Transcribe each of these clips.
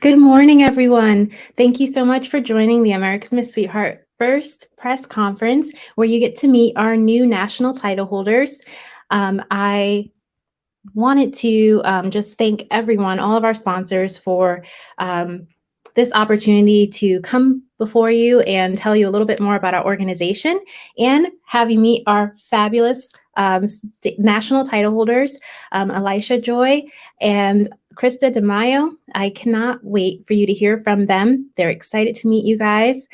Good morning, everyone. Thank you so much for joining the America's Miss Sweetheart first press conference, where you get to meet our new national title holders. I wanted to just thank everyone, all of our sponsors, for this opportunity to come before you and tell you a little bit more about our organization and have you meet our fabulous national title holders, Elisha Joy and Christa DeMaio. I cannot wait for you to hear from them. They're excited to meet you guys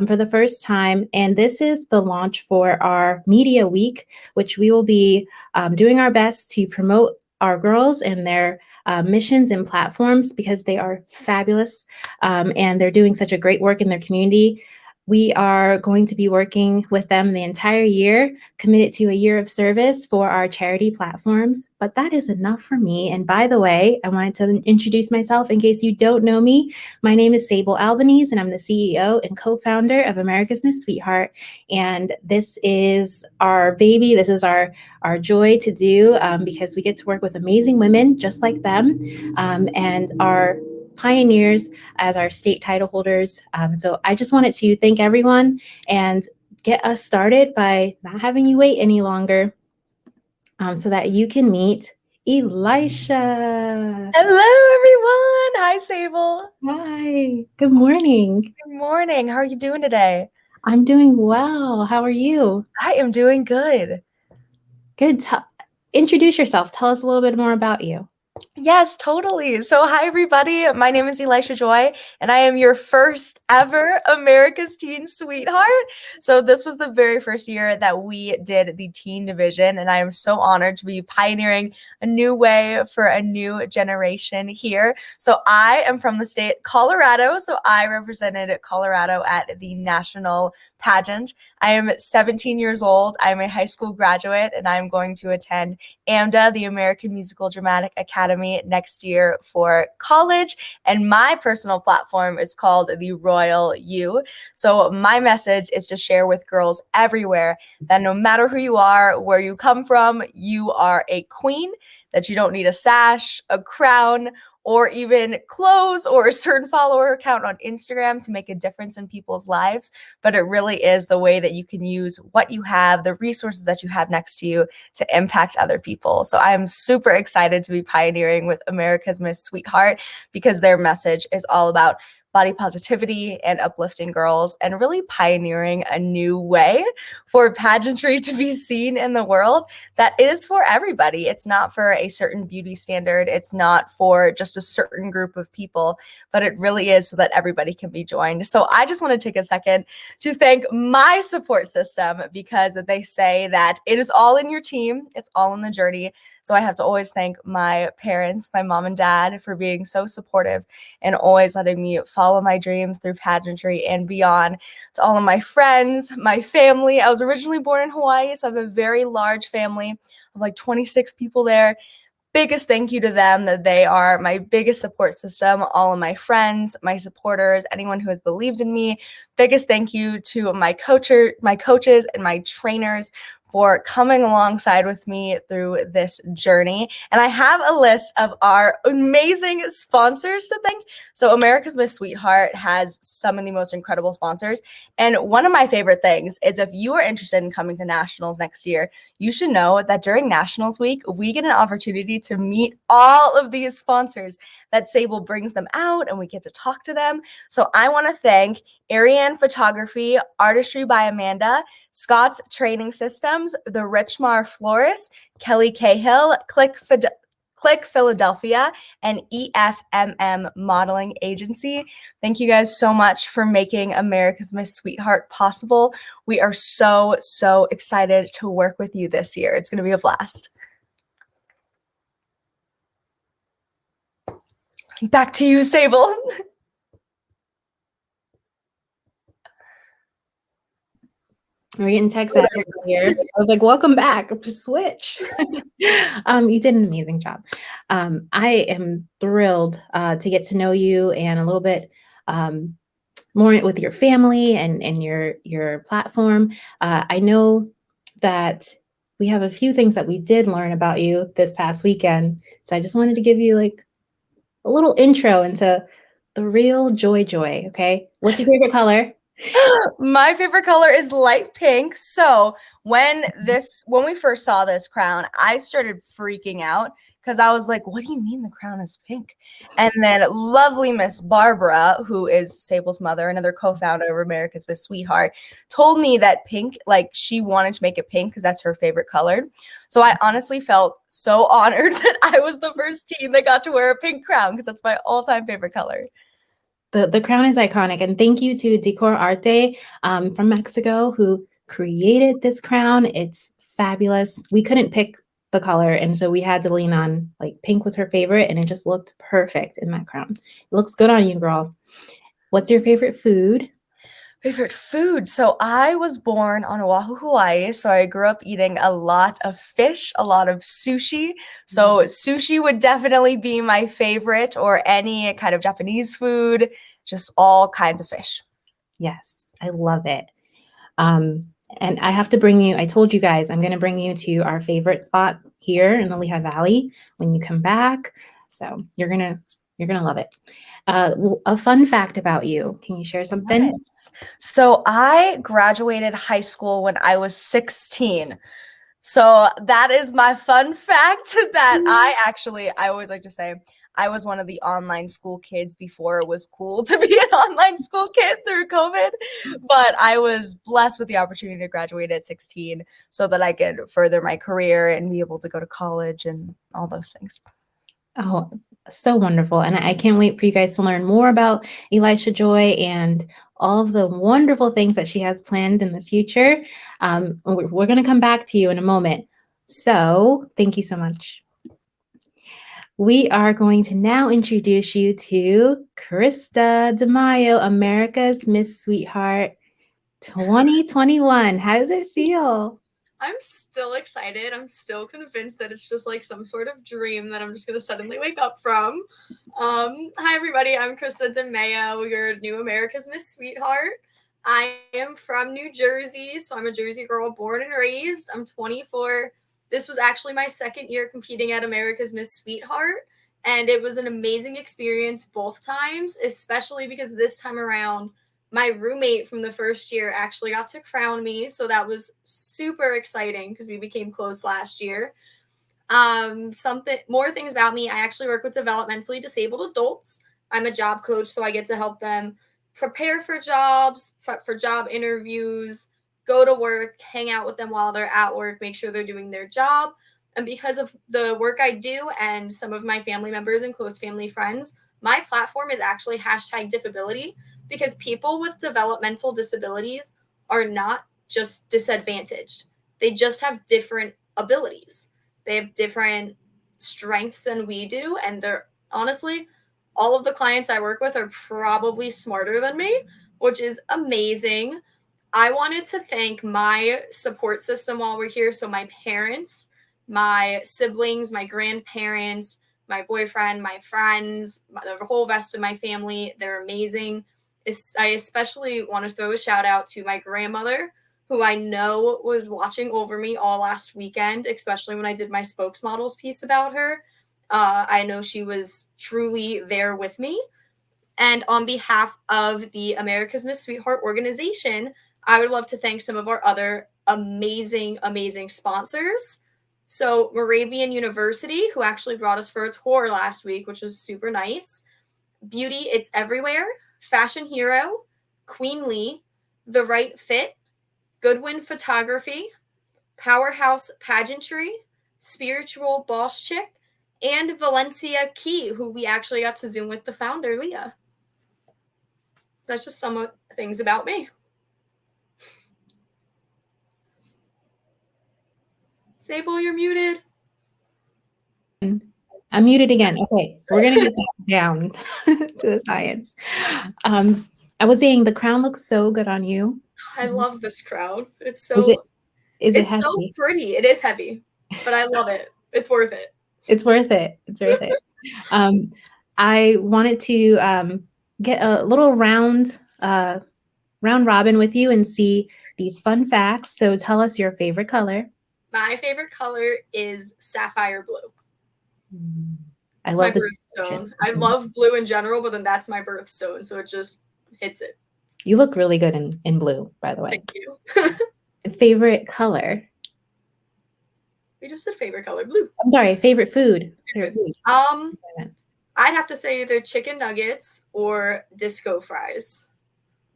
for the first time. And this is the launch for our Media Week, which we will be doing our best to promote our girls and their missions and platforms because they are fabulous and they're doing such a great work in their community. We are going to be working with them the entire year, committed to a year of service for our charity platforms. But that is enough for me. And by the way, I wanted to introduce myself in case you don't know me. My name is Sable Albanese, and I'm the CEO and co-founder of America's Miss Sweetheart. And this is our baby. This is our joy to do because we get to work with amazing women just like them and our pioneers as our state title holders. So I just wanted to thank everyone and get us started by not having you wait any longer so that you can meet Elisha. Hello, everyone. Hi, Sable. Hi. Good morning. Good morning. How are you doing today? I'm doing well. How are you? I am doing good. Good. Introduce yourself. Tell us a little bit more about you. Yes, totally. So, hi, everybody. My name is Elisha Joy, and I am your first ever America's Teen Sweetheart. So, this was the very first year that we did the teen division, and I am so honored to be pioneering a new way for a new generation here. So, I am from the state Colorado, so I represented Colorado at the national pageant. I am 17 years old. I'm a high school graduate, and I'm going to attend AMDA, the American Musical Dramatic Academy, next year for college. And my personal platform is called the Royal You. So my message is to share with girls everywhere that no matter who you are, where you come from, you are a queen, that you don't need a sash, a crown, or even clothes or a certain follower account on Instagram to make a difference in people's lives. But it really is the way that you can use what you have, the resources that you have next to you to impact other people. So I'm super excited to be pioneering with America's Miss Sweetheart because their message is all about body positivity and uplifting girls and really pioneering a new way for pageantry to be seen in the world that is for everybody. It's not for a certain beauty standard. It's not for just a certain group of people, but it really is so that everybody can be joined. So I just want to take a second to thank my support system because they say that it is all in your team. It's all in the journey. So I have to always thank my parents, my mom and dad, for being so supportive and always letting me follow my dreams through pageantry and beyond. To all of my friends, my family. I was originally born in Hawaii, so I have a very large family of like 26 people there. Biggest thank you to them, that they are my biggest support system. All of my friends, my supporters, anyone who has believed in me. Biggest thank you to my coaches and my trainers for coming alongside with me through this journey. And I have a list of our amazing sponsors to thank. So America's Miss Sweetheart has some of the most incredible sponsors. And one of my favorite things is if you are interested in coming to nationals next year, you should know that during Nationals Week, we get an opportunity to meet all of these sponsors. That Sable brings them out and we get to talk to them. So I want to thank Ariane Photography, Artistry by Amanda, Scott's Training Systems, The Richmar Florist, Kelly Cahill, Click Philadelphia, and EFMM Modeling Agency. Thank you guys so much for making America's Miss Sweetheart possible. We are so, so excited to work with you this year. It's going to be a blast. Back to you, Sable. We're getting texts out here. I was like, welcome back. Switch. You did an amazing job. I am thrilled to get to know you and a little bit more with your family and your platform. I know that we have a few things that we did learn about you this past weekend. So I just wanted to give you like a little intro into the real Joy Joy, okay? What's your favorite color? My favorite color is light pink. So when we first saw this crown, I started freaking out because I was like, what do you mean the crown is pink? And then lovely Miss Barbara, who is Sable's mother, another co-founder of America's Miss Sweetheart, told me that pink, like she wanted to make it pink because that's her favorite color. So I honestly felt so honored that I was the first teen that got to wear a pink crown because that's my all-time favorite color. The crown is iconic, and thank you to Decor Arte from Mexico who created this crown. It's fabulous. We couldn't pick the color, and so we had to lean on, like, pink was her favorite, and it just looked perfect in that crown. It looks good on you, girl. What's your favorite food? Favorite food. So I was born on Oahu, Hawaii. So I grew up eating a lot of fish, a lot of sushi. So sushi would definitely be my favorite, or any kind of Japanese food, just all kinds of fish. Yes, I love it. And I have to bring you, I told you guys, I'm going to bring you to our favorite spot here in the Lehigh Valley when you come back. So you're going to love it. A fun fact about you. Can you share something? Yes. So I graduated high school when I was 16. So that is my fun fact that I always like to say, I was one of the online school kids before it was cool to be an online school kid through COVID. But I was blessed with the opportunity to graduate at 16 so that I could further my career and be able to go to college and all those things. Oh, so wonderful. And I can't wait for you guys to learn more about Elisha Joy and all of the wonderful things that she has planned in the future. We're going to come back to you in a moment. So thank you so much. We are going to now introduce you to Christa DeMaio, America's Miss Sweetheart 2021. How does it feel? I'm still excited. I'm still convinced that it's just like some sort of dream that I'm just going to suddenly wake up from. Hi, everybody. I'm Christa DeMaio, your new America's Miss Sweetheart. I am from New Jersey, so I'm a Jersey girl born and raised. I'm 24. This was actually my second year competing at America's Miss Sweetheart, and it was an amazing experience both times, especially because this time around, my roommate from the first year actually got to crown me. So that was super exciting because we became close last year. Something more things about me. I actually work with developmentally disabled adults. I'm a job coach, so I get to help them prepare for jobs, prep for job interviews, go to work, hang out with them while they're at work, make sure they're doing their job. And because of the work I do and some of my family members and close family friends, my platform is actually #Diffability, because people with developmental disabilities are not just disadvantaged. They just have different abilities. They have different strengths than we do. And they're honestly, all of the clients I work with are probably smarter than me, which is amazing. I wanted to thank my support system while we're here. So my parents, my siblings, my grandparents, my boyfriend, my friends, the whole rest of my family. They're amazing. I especially want to throw a shout out to my grandmother, who I know was watching over me all last weekend, especially when I did my spokesmodels piece about her. I know she was truly there with me. And on behalf of the America's Miss Sweetheart organization, I would love to thank some of our other amazing, amazing sponsors. So Moravian University, who actually brought us for a tour last week, which was super nice. Beauty It's Everywhere, Fashion Hero, Queen Lee, The Right Fit, Goodwin Photography, Powerhouse Pageantry, Spiritual Boss Chick, and Valencia Key, who we actually got to Zoom with the founder, Leah. That's just some things about me. Sable, you're muted. I'm muted again. Okay, we're going to get back down to the science. I was saying the crown looks so good on you. I love this crown. It's Is so pretty. It is heavy, but I love it. It's worth it. It's worth it. It's worth it. I wanted to get a little round robin with you and see these fun facts. So tell us your favorite color. My favorite color is sapphire blue. I It's love my the birthstone. description. I love blue in general, but then that's my birthstone, so it just hits it. You look really good in blue, by the way. Thank you. Favorite color? We just said favorite color, blue. I'm sorry, favorite food. Favorite food. I'd have to say either chicken nuggets or disco fries.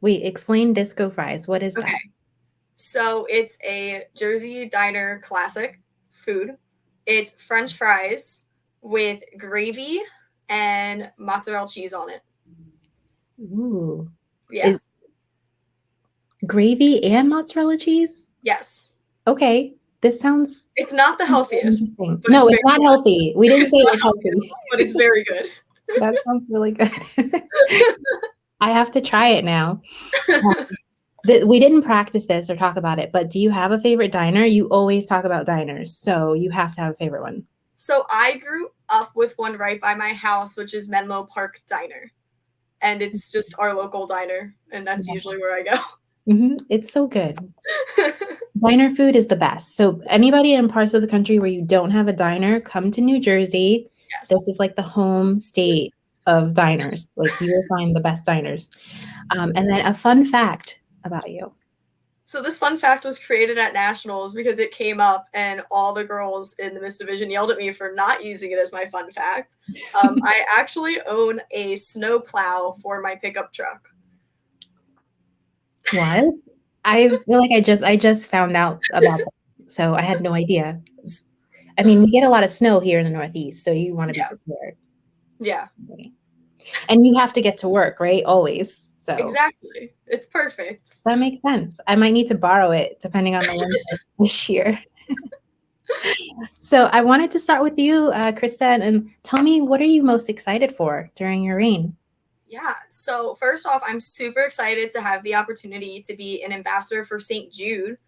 Wait, explain disco fries. What is that? Okay. So it's a Jersey diner classic food. It's French fries with gravy and mozzarella cheese on it. Ooh. Yeah. Gravy and mozzarella cheese? Yes. Okay. This sounds It's not the healthiest. interesting. No, it's not healthy. We didn't say it was healthy. But it's very good. That sounds really good. I have to try it now. We didn't practice this or talk about it, but do you have a favorite diner? You always talk about diners, so you have to have a favorite one. So I grew up with one right by my house, which is Menlo Park Diner. And it's just our local diner, and that's usually where I go. It's so good. Diner food is the best. So anybody in parts of the country where you don't have a diner, come to New Jersey. Yes. This is like the home state of diners. Like you will find the best diners. And then a fun fact about you. So this fun fact was created at Nationals because it came up and all the girls in the Miss Division yelled at me for not using it as my fun fact. I actually own a snow plow for my pickup truck. What? I feel like I just found out about that, so I had no idea. I mean, we get a lot of snow here in the Northeast, so you want to be prepared. Yeah. And you have to get to work, right? Always. So exactly. It's perfect. That makes sense. I might need to borrow it depending on the winter this year. So I wanted to start with you, Christa, and tell me, what are you most excited for during your reign? Yeah. So first off, I'm super excited to have the opportunity to be an ambassador for St. Jude.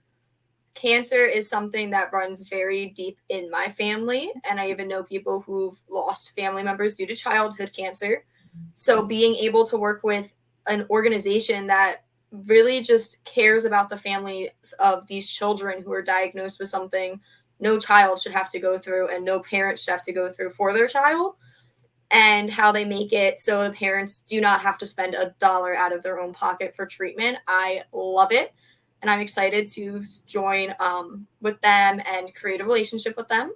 Cancer is something that runs very deep in my family, and I even know people who've lost family members due to childhood cancer. So being able to work with an organization that really just cares about the families of these children who are diagnosed with something no child should have to go through and no parent should have to go through for their child, and how they make it so the parents do not have to spend $1 out of their own pocket for treatment. I love it. And I'm excited to join with them and create a relationship with them.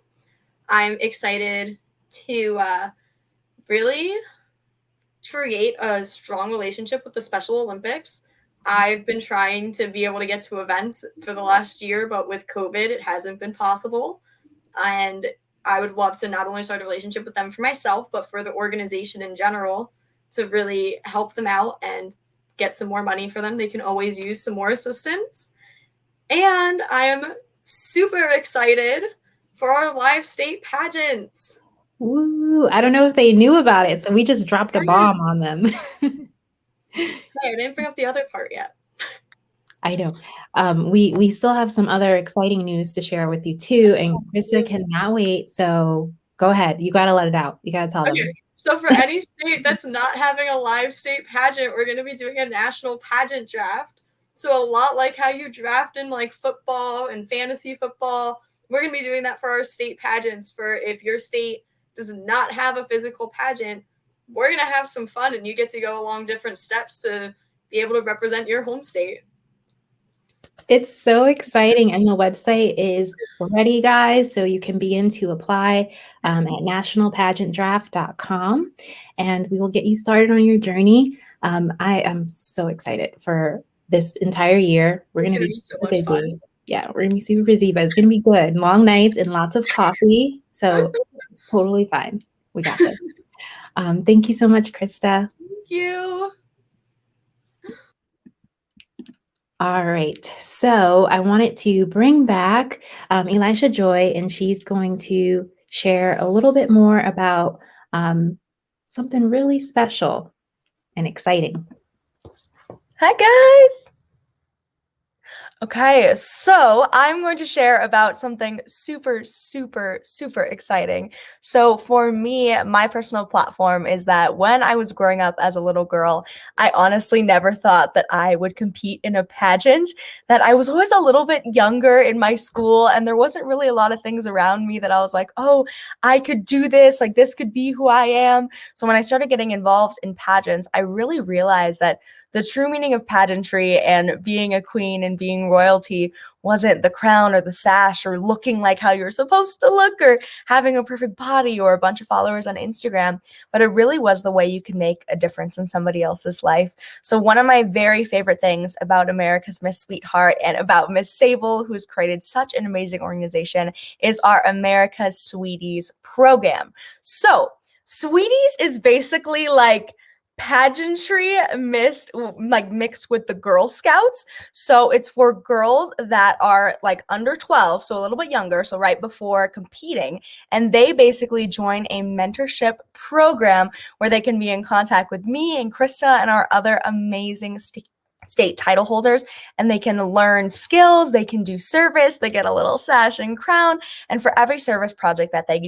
I'm excited to really create a strong relationship with the Special Olympics. I've been trying to be able to get to events for the last year, but with COVID, it hasn't been possible. And I would love to not only start a relationship with them for myself, but for the organization in general, to really help them out and get some more money for them. They can always use some more assistance. And I am super excited for our live state pageants. Woo! I don't know if they knew about it, so we just dropped a bomb on them. Hey, I didn't bring up the other part yet. I know. We still have some other exciting news to share with you too, and Christa cannot wait. So go ahead. You got to let it out. You got to tell them. So for any state that's not having a live state pageant, we're going to be doing a national pageant draft. So a lot like how you draft in like football and fantasy football, we're going to be doing that for our state pageants. For if your state does not have a physical pageant, we're going to have some fun and you get to go along different steps to be able to represent your home state. It's so exciting, and the website is ready, guys, so you can begin to apply at nationalpageantdraft.com, and we will get you started on your journey. I am so excited for this entire year. We're going to be so super much busy. fun. Yeah, we're going to be super busy, but it's going to be good. Long nights and lots of coffee, so it's totally fine. We got this. Thank you so much, Christa. Thank you. All right, so I wanted to bring back Elisha Joy, and she's going to share a little bit more about something really special and exciting. Hi, guys. Okay, so I'm going to share about something super, super, super exciting. So for me, my personal platform is that when I was growing up as a little girl, I honestly never thought that I would compete in a pageant, that I was always a little bit younger in my school, and there wasn't really a lot of things around me that I was like, oh, I could do this, like this could be who I am. So when I started getting involved in pageants, I really realized that the true meaning of pageantry and being a queen and being royalty wasn't the crown or the sash or looking like how you're supposed to look or having a perfect body or a bunch of followers on Instagram, but it really was the way you could make a difference in somebody else's life. So one of my very favorite things about America's Miss Sweetheart and about Miss Sable, who's created such an amazing organization, is our America's Sweeties program. So Sweeties is basically like pageantry mixed with the Girl Scouts. So it's for girls that are like under 12, so a little bit younger, so right before competing, and they basically join a mentorship program where they can be in contact with me and Krista and our other amazing state title holders, and they can learn skills, they can do service, they get a little sash and crown, and for every service project that they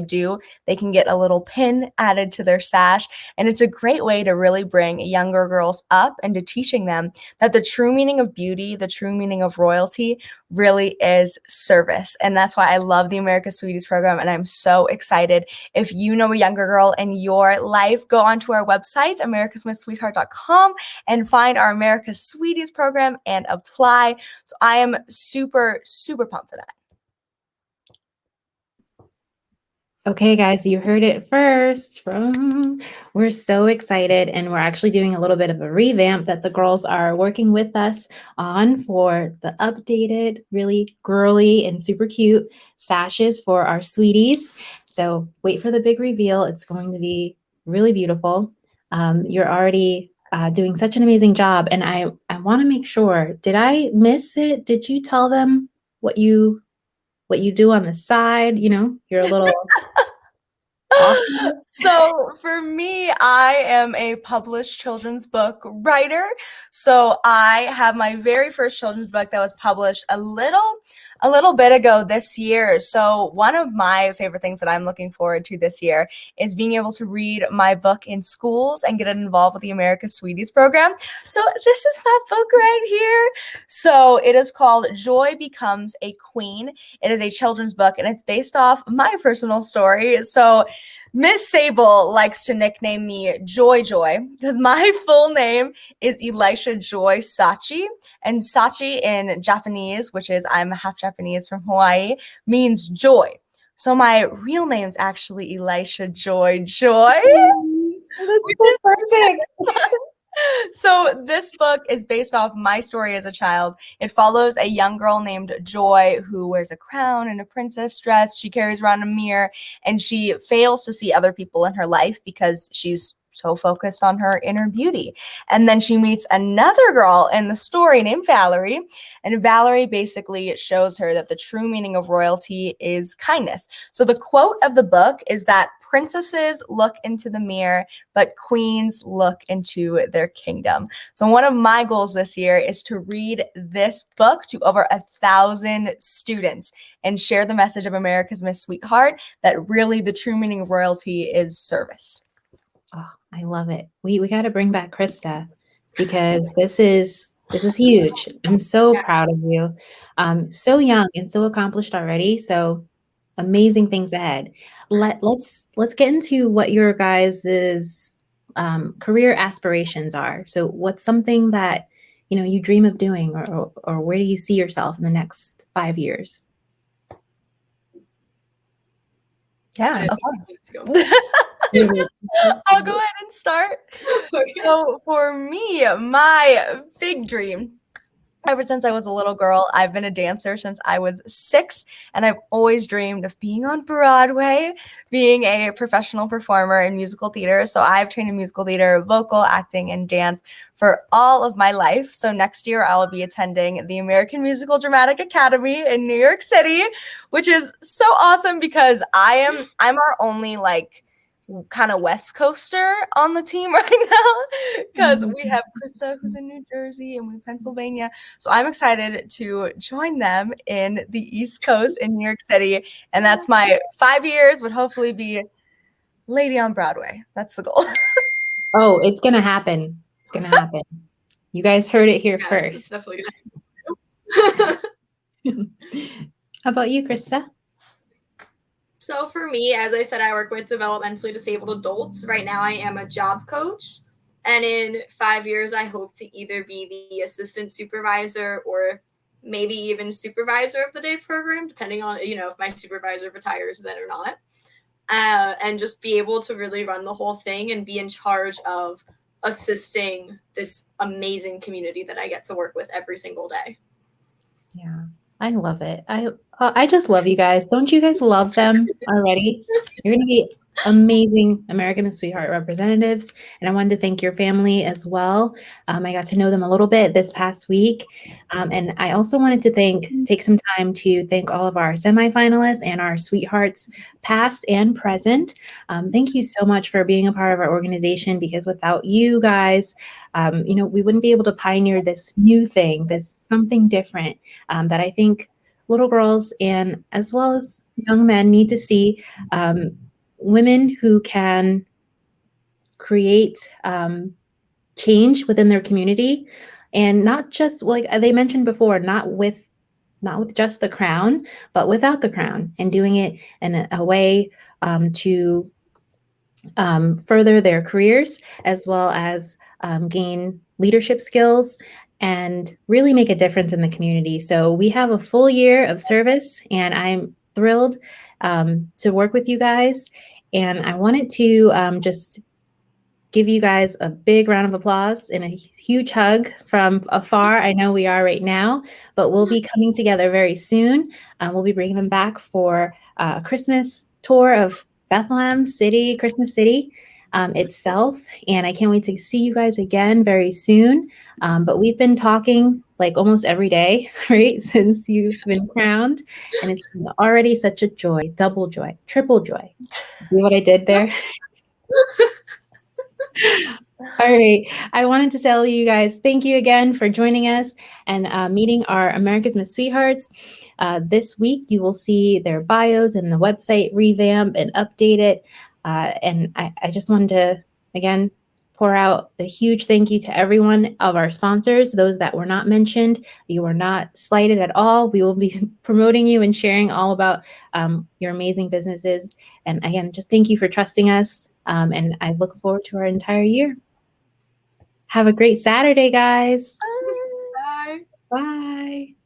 do, they can get a little pin added to their sash. And it's a great way to really bring younger girls up and to teaching them that the true meaning of beauty, the true meaning of royalty really is service. And that's why I love the America's Sweeties program, and I'm so excited. If you know a younger girl in your life, go onto our website, americasmisssweetheart.com, and find our America's Sweeties program and apply. So I am super, super pumped for that. Okay, guys, you heard it first. We're so excited, and we're actually doing a little bit of a revamp that the girls are working with us on for the updated, really girly and super cute sashes for our sweeties. So wait for the big reveal. It's going to be really beautiful. You're already doing such an amazing job, and I want to make sure, did I miss it? Did you tell them what you do on the side? You know, you're a little So for me, I am a published children's book writer. So I have my very first children's book that was published a little bit ago this year. So one of my favorite things that I'm looking forward to this year is being able to read my book in schools and get involved with the America's Sweeties program. So this is my book right here. So it is called Joy Becomes a Queen. It is a children's book, and it's based off my personal story. So Miss Sable likes to nickname me Joy because my full name is Elisha Joy Sachi, and Sachi in Japanese, which is I'm half Japanese from Hawaii, means joy. So my real name is actually Elisha Joy, That's so perfect. So this book is based off my story as a child. It follows a young girl named Joy who wears a crown and a princess dress. She carries around a mirror, and she fails to see other people in her life because she's so focused on her inner beauty. And then she meets another girl in the story named Valerie, and Valerie basically shows her that the true meaning of royalty is kindness. So the quote of the book is that princesses look into the mirror, but queens look into their kingdom. So one of my goals this year is to read this book to over 1,000 students and share the message of America's Miss Sweetheart, that really the true meaning of royalty is service. Oh, I love it. We got to bring back Krista, because this is huge. I'm so proud of you. So young and so accomplished already. So amazing things ahead. Let's get into what your guys's career aspirations are. So what's something that you dream of doing, or where do you see yourself in the next 5 years? Yeah. Let's go. I'll go ahead and start. Okay. So for me, my big dream, ever since I was a little girl, I've been a dancer since I was 6, and I've always dreamed of being on Broadway, being a professional performer in musical theater. So I've trained in musical theater, vocal, acting, and dance for all of my life. So next year I will be attending the American Musical Dramatic Academy in New York City, which is so awesome because I'm our only kind of West Coaster on the team right now, because we have Krista, who's in New Jersey, and we have Pennsylvania. So I'm excited to join them in the East Coast in New York City. And that's my 5 years, would hopefully be Lady on Broadway. That's the goal. Oh, it's going to happen. It's going to happen. You guys heard it here Yes, first. it's definitely gonna happen. How about you, Krista? So for me, as I said, I work with developmentally disabled adults. Right now, I am a job coach. And in 5 years, I hope to either be the assistant supervisor or maybe even supervisor of the day program, depending on, if my supervisor retires then or not. And just be able to really run the whole thing and be in charge of assisting this amazing community that I get to work with every single day. Yeah, I love it. I just love you guys. Don't you guys love them already? You're going to be amazing American Miss Sweetheart representatives. And I wanted to thank your family as well. I got to know them a little bit this past week. And I also wanted to take some time to thank all of our semifinalists and our sweethearts, past and present. Thank you so much for being a part of our organization, because without you guys, we wouldn't be able to pioneer this new thing, this something different that I think little girls and as well as young men need to see. Women who can create change within their community, and not just, like they mentioned before, not with just the crown, but without the crown, and doing it in a way to further their careers, as well as gain leadership skills and really make a difference in the community. So we have a full year of service, and I'm thrilled to work with you guys. And I wanted to just give you guys a big round of applause and a huge hug from afar. I know we are right now, but we'll be coming together very soon. We'll be bringing them back for a Christmas tour of Bethlehem City, Christmas City itself. And I can't wait to see you guys again very soon. But we've been talking like almost every day, right, since you've been crowned. And it's already such a joy, double joy, triple joy. See what I did there? All right. I wanted to tell you guys, thank you again for joining us and meeting our America's Miss Sweethearts. This week, you will see their bios and the website revamp and updated. And I just wanted to, again, pour out a huge thank you to everyone of our sponsors, those that were not mentioned. You were not slighted at all. We will be promoting you and sharing all about your amazing businesses. And again, just thank you for trusting us. And I look forward to our entire year. Have a great Saturday, guys. Bye. Bye.